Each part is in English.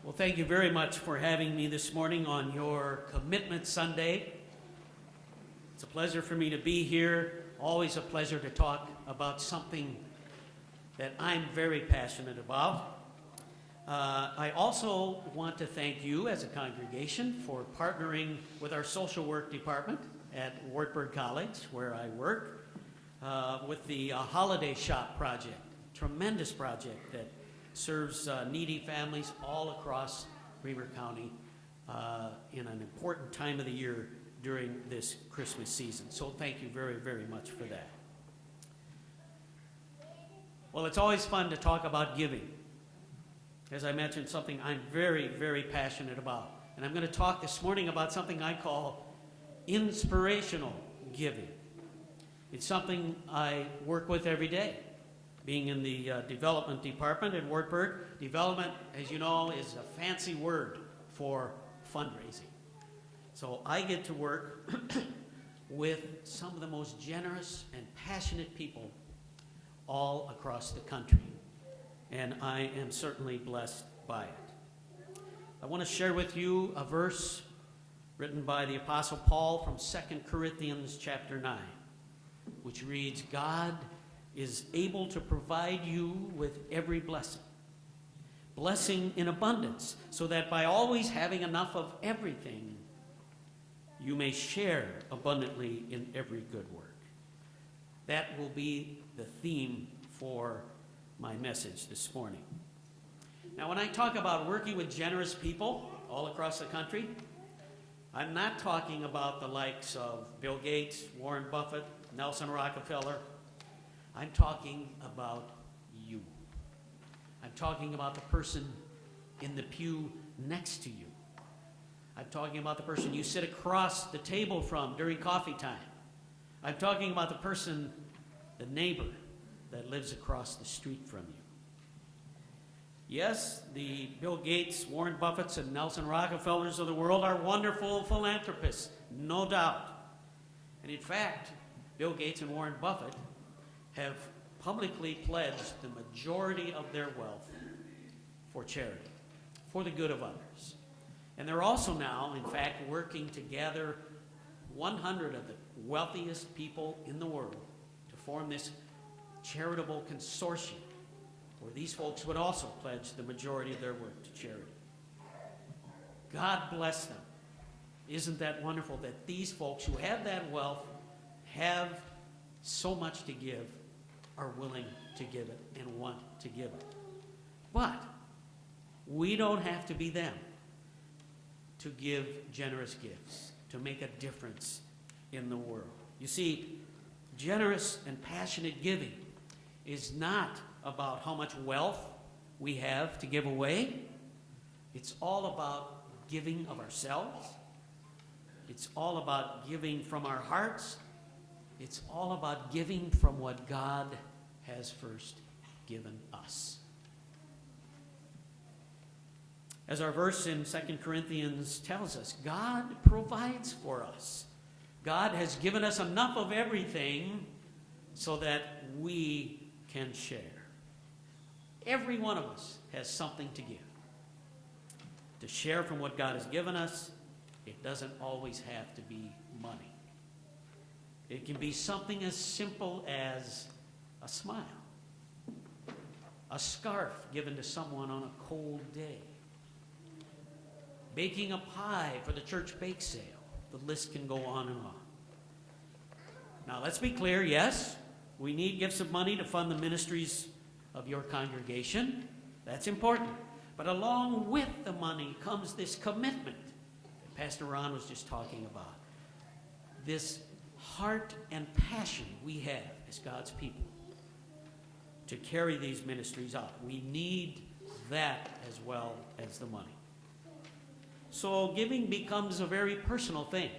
Well, thank you very much for having me this morning on your Commitment Sunday. It's a pleasure for me to be here. Always a pleasure to talk about something that I'm very passionate about. I also want to thank you as a congregation for partnering with our social work department at Wartburg College, where I work, with the Holiday Shop Project. Tremendous project that serves needy families all across Weber County in an important time of the year during this Christmas season. So thank you very, very much for that. Well, it's always fun to talk about giving. As I mentioned, something I'm very, very passionate about. And I'm going to talk this morning about something I call inspirational giving. It's something I work with every day. Being in the development department at Wartburg, development, as you know, is a fancy word for fundraising. So I get to work with some of the most generous and passionate people all across the country. And I am certainly blessed by it. I want to share with you a verse written by the Apostle Paul from 2 Corinthians chapter 9, which reads, God is able to provide you with every blessing in abundance, so that by always having enough of everything, you may share abundantly in every good work. That will be the theme for my message this morning. Now, when I talk about working with generous people all across the country, I'm not talking about the likes of Bill Gates, Warren Buffett, Nelson Rockefeller. I'm talking about you. I'm talking about the person in the pew next to you. I'm talking about the person you sit across the table from during coffee time. I'm talking about the person, the neighbor, that lives across the street from you. Yes, the Bill Gates, Warren Buffetts, and Nelson Rockefellers of the world are wonderful philanthropists, no doubt. And in fact, Bill Gates and Warren Buffett have publicly pledged the majority of their wealth for charity, for the good of others. And they're also now, in fact, working to gather 100 of the wealthiest people in the world to form this charitable consortium where these folks would also pledge the majority of their work to charity. God bless them. Isn't that wonderful that these folks who have that wealth, have so much to give, are willing to give it and want to give it. But we don't have to be them to give generous gifts, to make a difference in the world. You see, generous and passionate giving is not about how much wealth we have to give away. It's all about giving of ourselves. It's all about giving from our hearts. It's all about giving from what God has first given us. As our verse in 2 Corinthians tells us, God provides for us. God has given us enough of everything so that we can share. Every one of us has something to give. To share from what God has given us, it doesn't always have to be money. It can be something as simple as a smile, a scarf given to someone on a cold day, baking a pie for the church bake sale. The list can go on and on. Now, let's be clear, yes, we need gifts of money to fund the ministries of your congregation. That's important. But along with the money comes this commitment that Pastor Ron was just talking about. This heart and passion we have as God's people to carry these ministries out. We need that as well as the money. So giving becomes a very personal thing.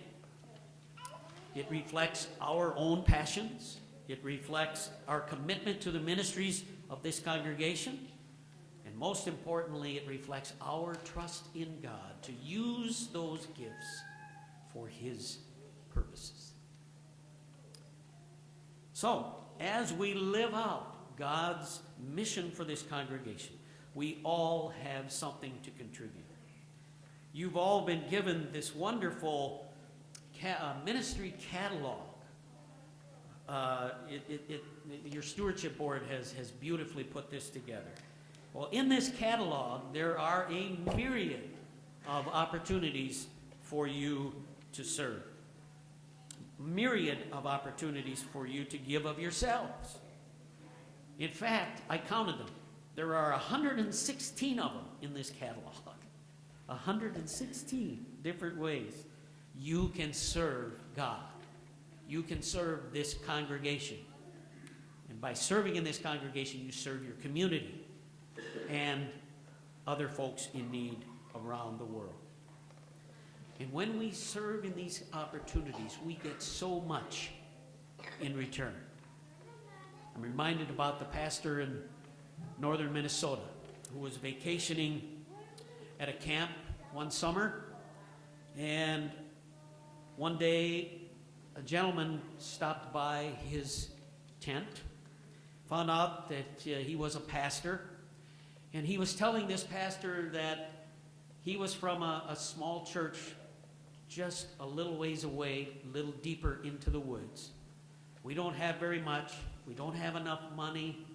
It reflects our own passions. It reflects our commitment to the ministries of this congregation. And most importantly, it reflects our trust in God to use those gifts for His purposes. So, as we live out God's mission for this congregation, We all have something to contribute. You've all been given this wonderful ministry catalog. Your stewardship board has beautifully put this together. Well, in this catalog, there are a myriad of opportunities for you to serve. Myriad of opportunities for you to give of yourselves. In fact, I counted them. There are 116 of them in this catalog. 116 different ways you can serve God. You can serve this congregation. And by serving in this congregation, you serve your community and other folks in need around the world. And when we serve in these opportunities, we get so much in return. I'm reminded about the pastor in northern Minnesota who was vacationing at a camp one summer, and one day a gentleman stopped by his tent, found out that he was a pastor, and he was telling this pastor that he was from a small church just a little ways away, a little deeper into the woods. We don't have very much. We don't have enough money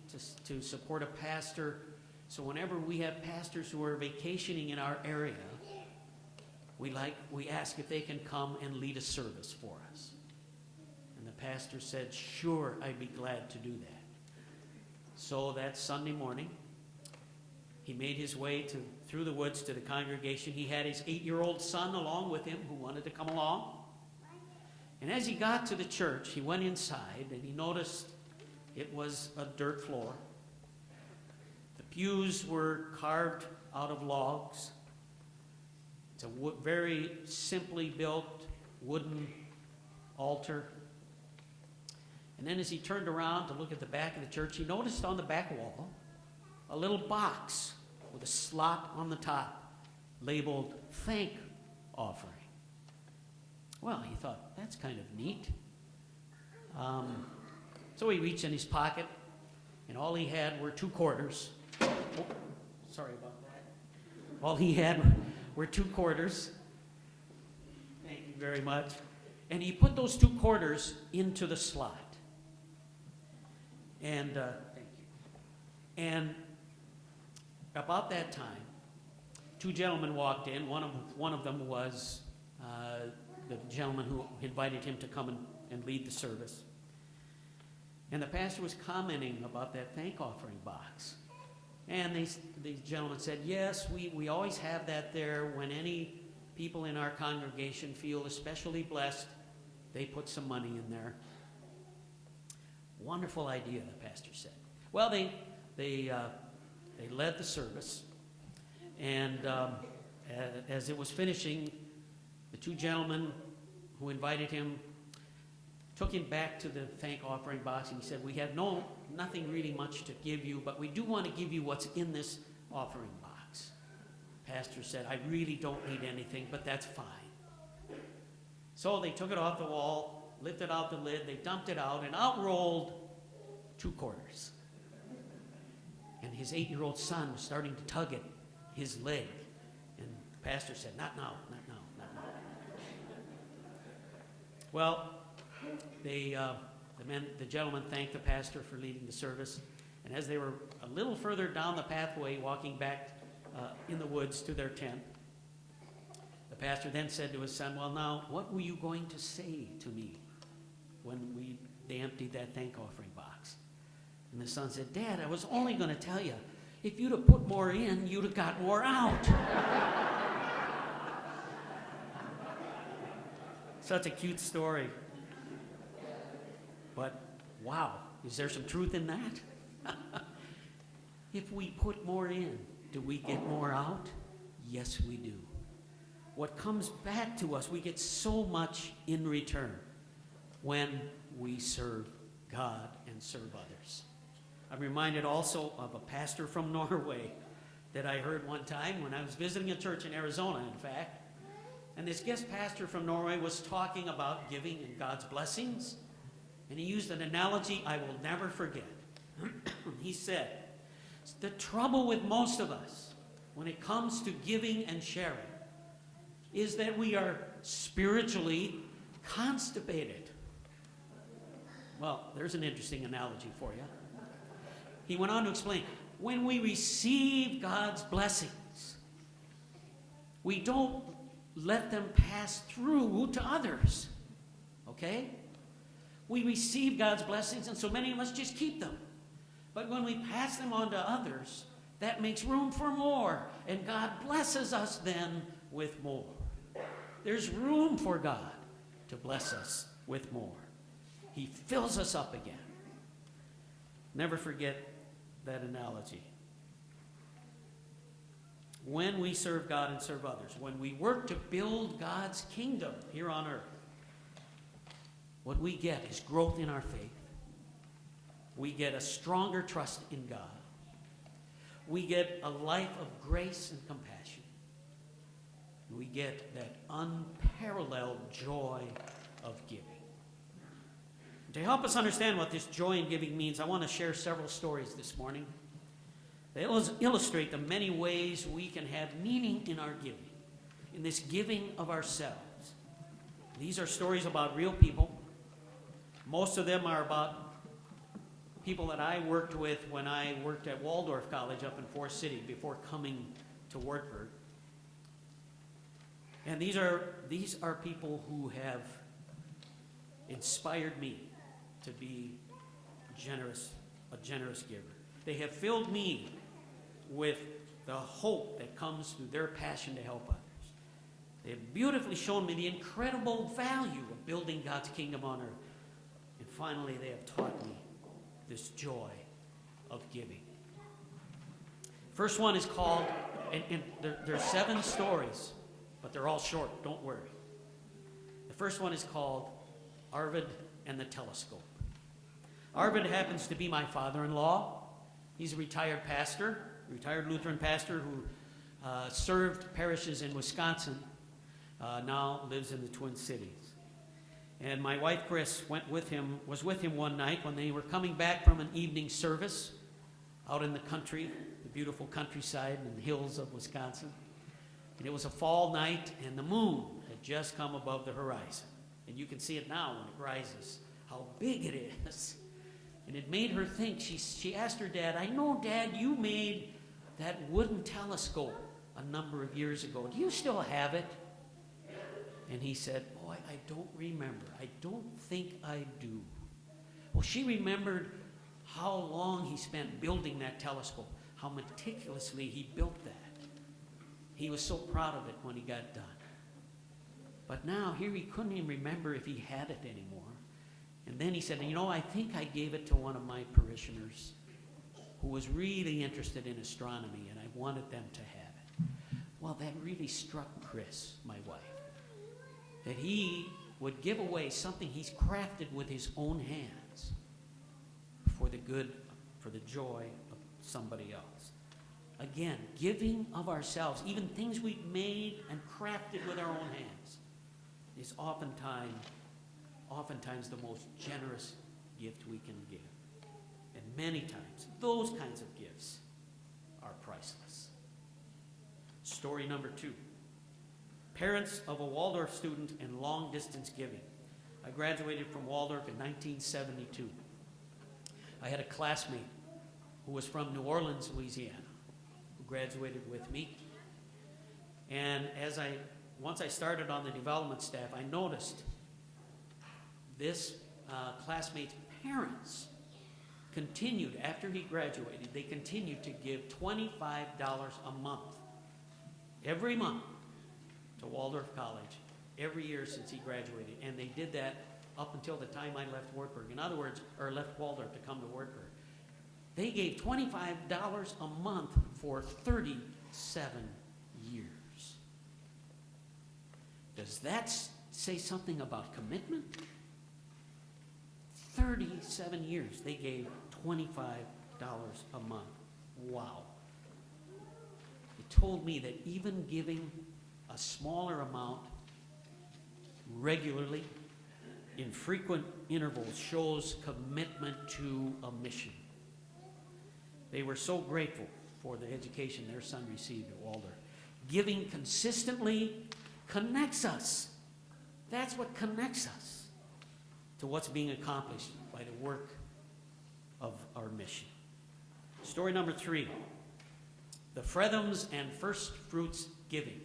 to support a pastor. So whenever we have pastors who are vacationing in our area, we ask if they can come and lead a service for us. And the pastor said, sure, I'd be glad to do that. So that Sunday morning, he made his way through the woods to the congregation. He had his 8-year-old son along with him who wanted to come along. And as he got to the church, he went inside and he noticed it was a dirt floor. The pews were carved out of logs. It's a very simply built wooden altar. And then as he turned around to look at the back of the church, he noticed on the back wall a little box with a slot on the top labeled thank offering. Well, he thought, that's kind of neat. So he reached in his pocket, and all he had were 2 quarters. Oh, sorry about that. All he had were 2 quarters. Thank you very much. And he put those 2 quarters into the slot. And thank you. And about that time, 2 gentlemen walked in. One of them was the gentleman who invited him to come and lead the service. And the pastor was commenting about that thank offering box. And these gentlemen said, yes, we always have that there. When any people in our congregation feel especially blessed, they put some money in there. Wonderful idea, the pastor said. Well, they led the service, and as it was finishing, the 2 gentlemen who invited him took him back to the thank offering box, and he said, we have nothing really much to give you, but we do want to give you what's in this offering box. Pastor said, I really don't need anything, but that's fine. So they took it off the wall, lifted out the lid, they dumped it out, and out rolled 2 quarters. And his 8-year-old son was starting to tug at his leg. And the pastor said, not now, not now, not now. Well, the gentleman thanked the pastor for leading the service. And as they were a little further down the pathway, walking back in the woods to their tent, the pastor then said to his son, well, now, what were you going to say to me when they emptied that thank offering box? And the son said, Dad, I was only going to tell you, if you'd have put more in, you'd have got more out. Such a cute story. But, wow, is there some truth in that? If we put more in, do we get more out? Yes, we do. What comes back to us, we get so much in return when we serve God and serve others. I'm reminded also of a pastor from Norway that I heard one time when I was visiting a church in Arizona, in fact. And this guest pastor from Norway was talking about giving and God's blessings. And he used an analogy I will never forget. He said, The trouble with most of us when it comes to giving and sharing is that we are spiritually constipated. Well, there's an interesting analogy for you. He went on to explain, when we receive God's blessings, we don't let them pass through to others. Okay? We receive God's blessings, and so many of us just keep them. But when we pass them on to others, that makes room for more, and God blesses us then with more. There's room for God to bless us with more. He fills us up again. Never forget that analogy. When we serve God and serve others, when we work to build God's kingdom here on earth, what we get is growth in our faith. We get a stronger trust in God. We get a life of grace and compassion. We get that unparalleled joy of giving. To help us understand what this joy in giving means, I want to share several stories this morning. They illustrate the many ways we can have meaning in our giving, in this giving of ourselves. These are stories about real people. Most of them are about people that I worked with when I worked at Waldorf College up in Forest City before coming to Wartburg. And these are people who have inspired me to be a generous giver. They have filled me with the hope that comes through their passion to help others. They have beautifully shown me the incredible value of building God's kingdom on earth. And finally, they have taught me this joy of giving. First one is called, and there are 7 stories, but they're all short, don't worry. The first one is called Arvid and the Telescope. Arvid happens to be my father-in-law. He's a retired Lutheran pastor who served parishes in Wisconsin, now lives in the Twin Cities. And my wife, Chris, was with him one night when they were coming back from an evening service out in the country, the beautiful countryside and the hills of Wisconsin. And it was a fall night, and the moon had just come above the horizon. And you can see it now when it rises, how big it is. And it made her think, she asked her dad, I know, Dad, you made that wooden telescope a number of years ago. Do you still have it? And he said, boy, I don't remember. I don't think I do. Well, she remembered how long he spent building that telescope, how meticulously he built that. He was so proud of it when he got done. But now, here he couldn't even remember if he had it anymore. And then he said, I think I gave it to one of my parishioners who was really interested in astronomy, and I wanted them to have it. Well, that really struck Chris, my wife, that he would give away something he's crafted with his own hands for the good, for the joy of somebody else. Again, giving of ourselves, even things we've made and crafted with our own hands, is oftentimes the most generous gift we can give. And many times, those kinds of gifts are priceless. Story number 2. Parents of a Waldorf student and long-distance giving. I graduated from Waldorf in 1972. I had a classmate who was from New Orleans, Louisiana, who graduated with me. And once I started on the development staff, I noticed this classmate's parents continued, after he graduated, they continued to give $25 a month, every month, to Waldorf College, every year since he graduated. And they did that up until the time I left Wartburg. In other words, or left Waldorf to come to Wartburg. They gave $25 a month for 37 years. Does that say something about commitment? 37 years, they gave $25 a month. Wow. It told me that even giving a smaller amount regularly in frequent intervals shows commitment to a mission. They were so grateful for the education their son received at Waldorf. Giving consistently connects us. That's what connects us to what's being accomplished by the work of our mission. Story number 3, the Frethams and first fruits giving.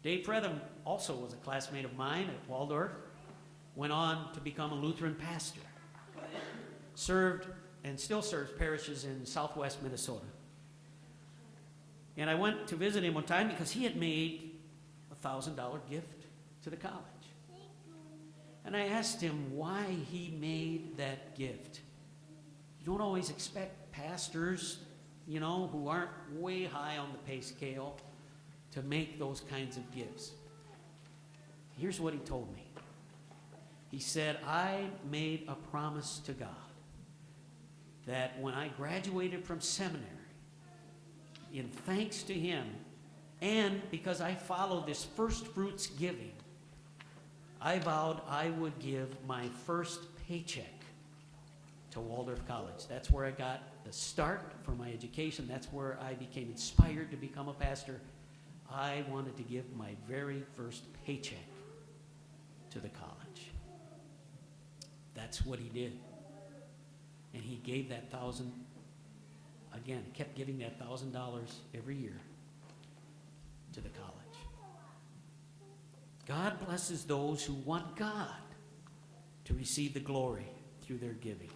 Dave Fretham also was a classmate of mine at Waldorf, went on to become a Lutheran pastor, served and still serves parishes in southwest Minnesota. And I went to visit him one time because he had made a $1,000 gift to the college. And I asked him why he made that gift. You don't always expect pastors, who aren't way high on the pay scale to make those kinds of gifts. Here's what he told me. He said, I made a promise to God that when I graduated from seminary, in thanks to him, and because I followed this first fruits giving, I vowed I would give my first paycheck to Waldorf College. That's where I got the start for my education. That's where I became inspired to become a pastor. I wanted to give my very first paycheck to the college. That's what he did. And he gave that $1,000, again, kept giving that $1,000 every year to the college. God blesses those who want God to receive the glory through their giving.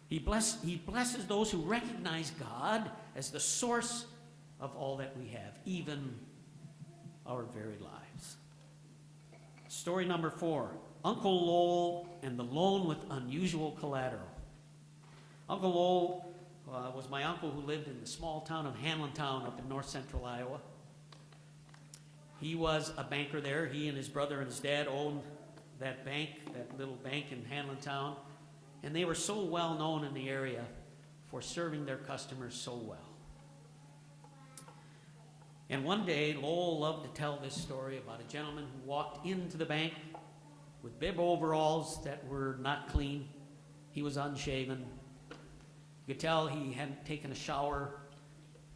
He blesses those who recognize God as the source of all that we have, even our very lives. Story number 4, Uncle Lowell and the loan with unusual collateral. Uncle Lowell was my uncle who lived in the small town of Hanlontown up in north central Iowa. He was a banker there. He and his brother and his dad owned that bank, that little bank in Hanlontown. And they were so well known in the area for serving their customers so well. And one day, Lowell loved to tell this story about a gentleman who walked into the bank with bib overalls that were not clean. He was unshaven. You could tell he hadn't taken a shower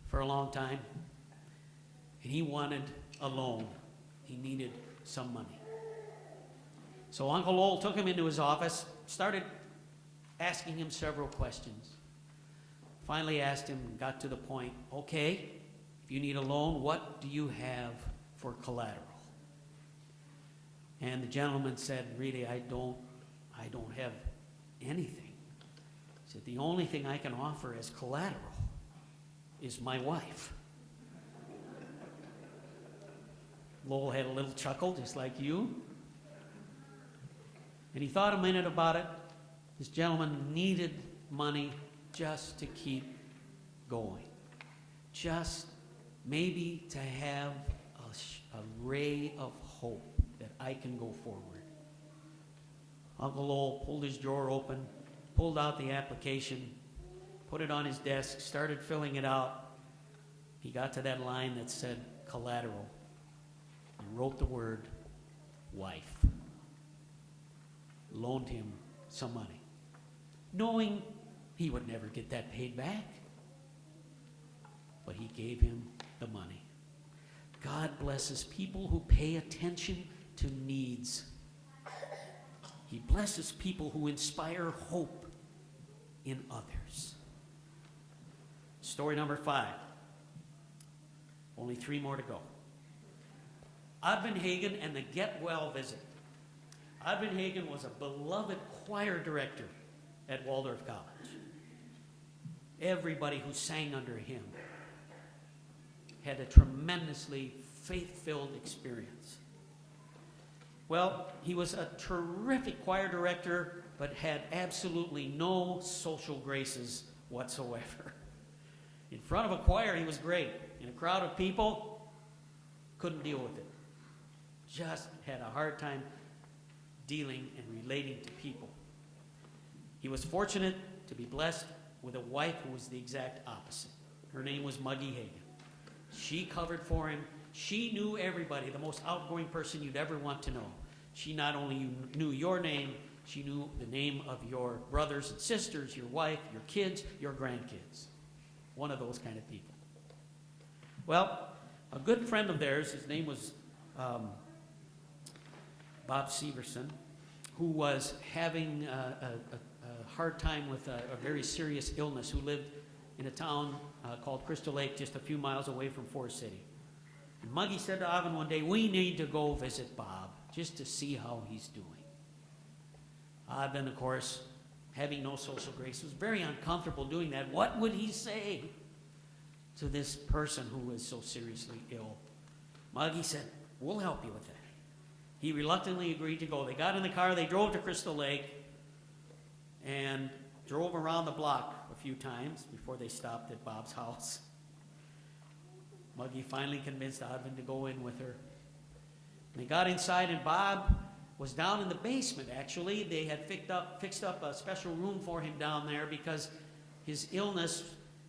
for a long time. And he wanted a loan. He needed some money. So Uncle Lowell took him into his office, started asking him several questions. Finally asked him, got to the point, okay, if you need a loan, what do you have for collateral? And the gentleman said, really, I don't have anything. He said, the only thing I can offer as collateral is my wife. Lowell had a little chuckle, just like you. And he thought a minute about it. This gentleman needed money just to keep going. Just maybe to have a ray of hope that I can go forward. Uncle Lowell pulled his drawer open, pulled out the application, put it on his desk, started filling it out. He got to that line that said collateral and wrote the word wife. Loaned him some money, knowing he would never get that paid back. But he gave him the money. God blesses people who pay attention to needs. He blesses people who inspire hope in others. Story number 5. Only 3 more to go. Odvin Hagen and the Get Well visit. Odvin Hagen was a beloved choir director at Waldorf College. Everybody who sang under him had a tremendously faith-filled experience. Well, he was a terrific choir director, but had absolutely no social graces whatsoever. In front of a choir, he was great. In a crowd of people, couldn't deal with it. Just had a hard time dealing and relating to people. He was fortunate to be blessed with a wife who was the exact opposite. Her name was Muggy Hagen. She covered for him. She knew everybody, the most outgoing person you'd ever want to know. She not only knew your name, She knew the name of your brothers and sisters, your wife, your kids, your grandkids. One of those kind of people. Well, a good friend of theirs, his name was Bob Severson, who was having a hard time with a very serious illness, who lived in a town called Crystal Lake, just a few miles away from Forest City. And Muggy said to Ivan one day, we need to go visit Bob just to see how he's doing. Ivan, of course, having no social grace, was very uncomfortable doing that. What would he say to this person who was so seriously ill? Muggy said, we'll help you with that. He reluctantly agreed to go. They got in the car, they drove to Crystal Lake, and drove around the block a few times before they stopped at Bob's house. Muggy finally convinced Ivan to go in with her. They got inside, and Bob was down in the basement, actually. They had fixed up a special room for him down there because his illness,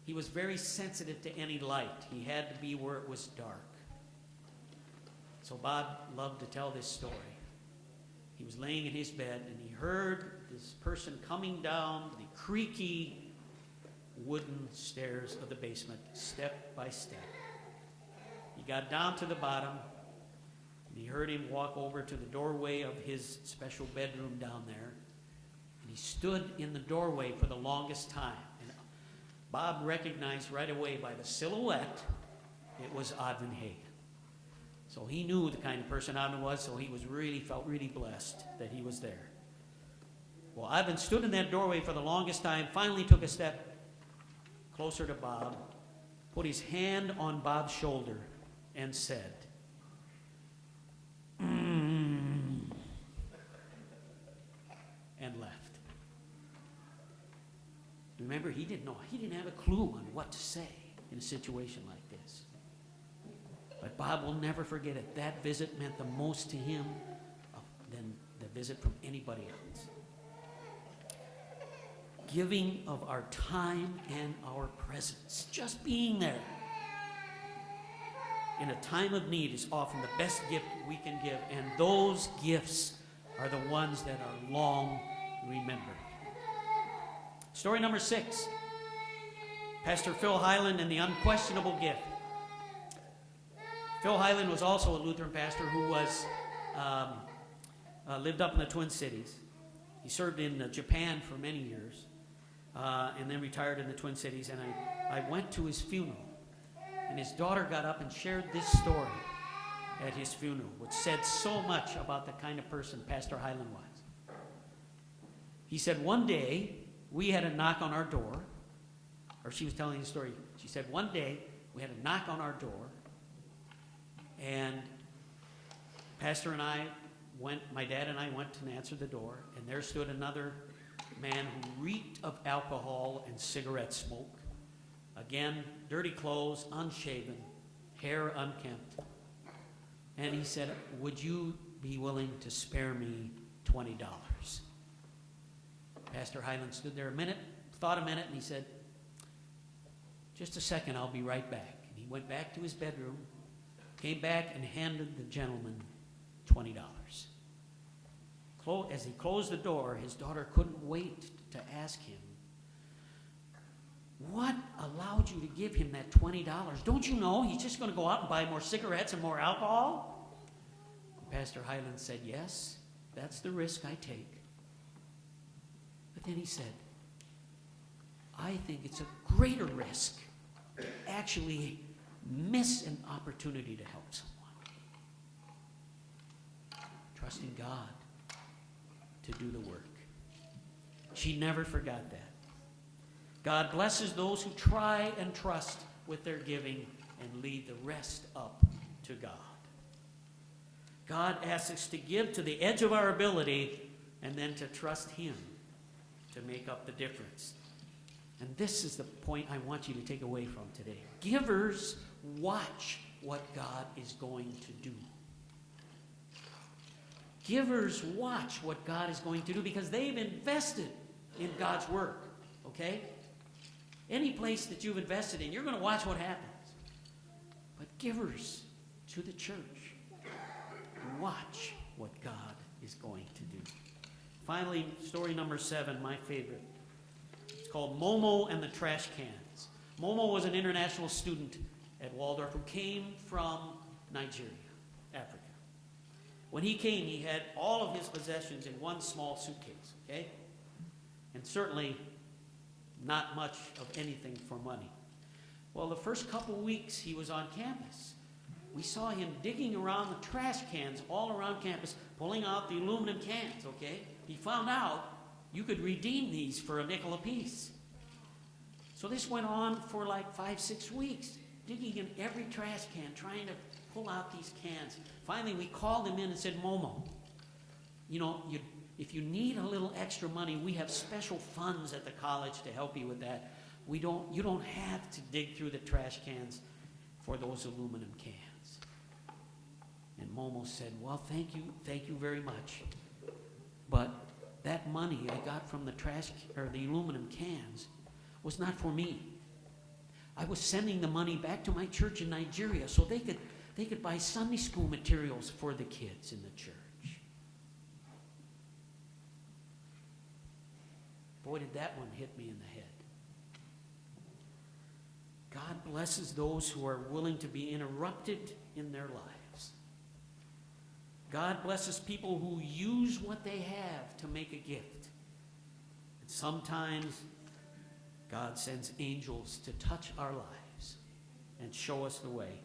he was very sensitive to any light. He had to be where it was dark. So Bob loved to tell this story. He was laying in his bed, and he heard this person coming down the creaky wooden stairs of the basement, step by step. He got down to the bottom, and he heard him walk over to the doorway of his special bedroom down there. And he stood in the doorway for the longest time. And Bob recognized right away by the silhouette it was Ivan Hagen. So he knew the kind of person Ivan was, so he felt really blessed that he was there. Well, Ivan stood in that doorway for the longest time, finally took a step closer to Bob, put his hand on Bob's shoulder, and said, and left. Remember, he didn't have a clue on what to say in a situation like this. But Bob will never forget it. That visit meant the most to him than the visit from anybody else. Giving of our time and our presence, just being there in a time of need is often the best gift we can give, and those gifts are the ones that are long remembered. Story number 6, Pastor Phil Highland and the unquestionable gift. Phil Highland was also a Lutheran pastor who was lived up in the Twin Cities. He served in Japan for many years and then retired in the Twin Cities. And I went to his funeral, and his daughter got up and shared this story at his funeral, which said so much about the kind of person Pastor Highland was. He said, one day we had a knock on our door, or she was telling the story. She said, one day we had a knock on our door, and Pastor and I my dad and I went to answer the door, and there stood another man who reeked of alcohol and cigarette smoke. Again, dirty clothes, unshaven, hair unkempt. And he said, would you be willing to spare me $20? Pastor Highland stood there a minute, thought a minute, and he said, just a second, I'll be right back. And he went back to his bedroom, came back and handed the gentleman $20. As he closed the door, his daughter couldn't wait to ask him, what allowed you to give him that $20? Don't you know he's just going to go out and buy more cigarettes and more alcohol? And Pastor Highland said, yes, that's the risk I take. But then he said, I think it's a greater risk to actually miss an opportunity to help someone. Trusting God to do the work. She never forgot that. God blesses those who try and trust with their giving and leave the rest up to God. God asks us to give to the edge of our ability and then to trust Him to make up the difference. And this is the point I want you to take away from today. Givers watch what God is going to do. Givers watch what God is going to do because they've invested in God's work, okay? Any place that you've invested in, you're going to watch what happens. But givers to the church watch what God is going to do. Finally, story number 7, my favorite. It's called Momo and the Trash Cans. Momo was an international student at Waldorf who came from Nigeria, Africa. When he came, he had all of his possessions in one small suitcase, okay? And certainly not much of anything for money. Well, the first couple weeks he was on campus, we saw him digging around the trash cans all around campus, pulling out the aluminum cans, okay? He found out you could redeem these for a nickel apiece. So this went on for like 5-6 weeks, digging in every trash can, trying to pull out these cans. Finally, we called him in and said, Momo, you know, if you need a little extra money, we have special funds at the college to help you with that. You don't have to dig through the trash cans for those aluminum cans. And Momo said, well, thank you very much. But that money I got from the aluminum cans was not for me. I was sending the money back to my church in Nigeria so they could buy Sunday school materials for the kids in the church. Boy, did that one hit me in the head. God blesses those who are willing to be interrupted in their lives. God blesses people who use what they have to make a gift. And sometimes God sends angels to touch our lives and show us the way.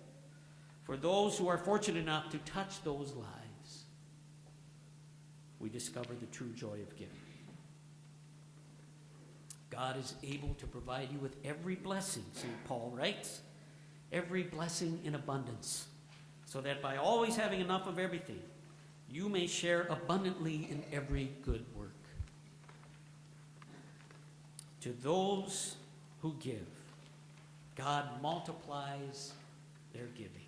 For those who are fortunate enough to touch those lives, we discover the true joy of giving. God is able to provide you with every blessing, St. Paul writes, every blessing in abundance, so that by always having enough of everything, you may share abundantly in every good work. To those who give, God multiplies their giving,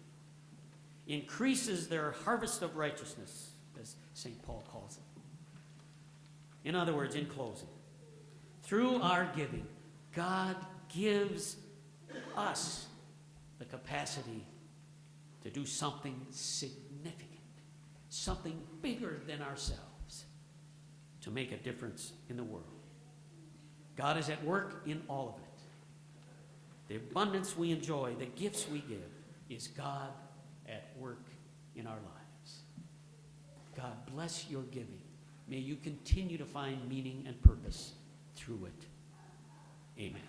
increases their harvest of righteousness, as St. Paul calls it. In other words, in closing, through our giving, God gives us the capacity to do something significant, something bigger than ourselves, to make a difference in the world. God is at work in all of it. The abundance we enjoy, the gifts we give, is God at work in our lives. God bless your giving. May you continue to find meaning and purpose through it. Amen.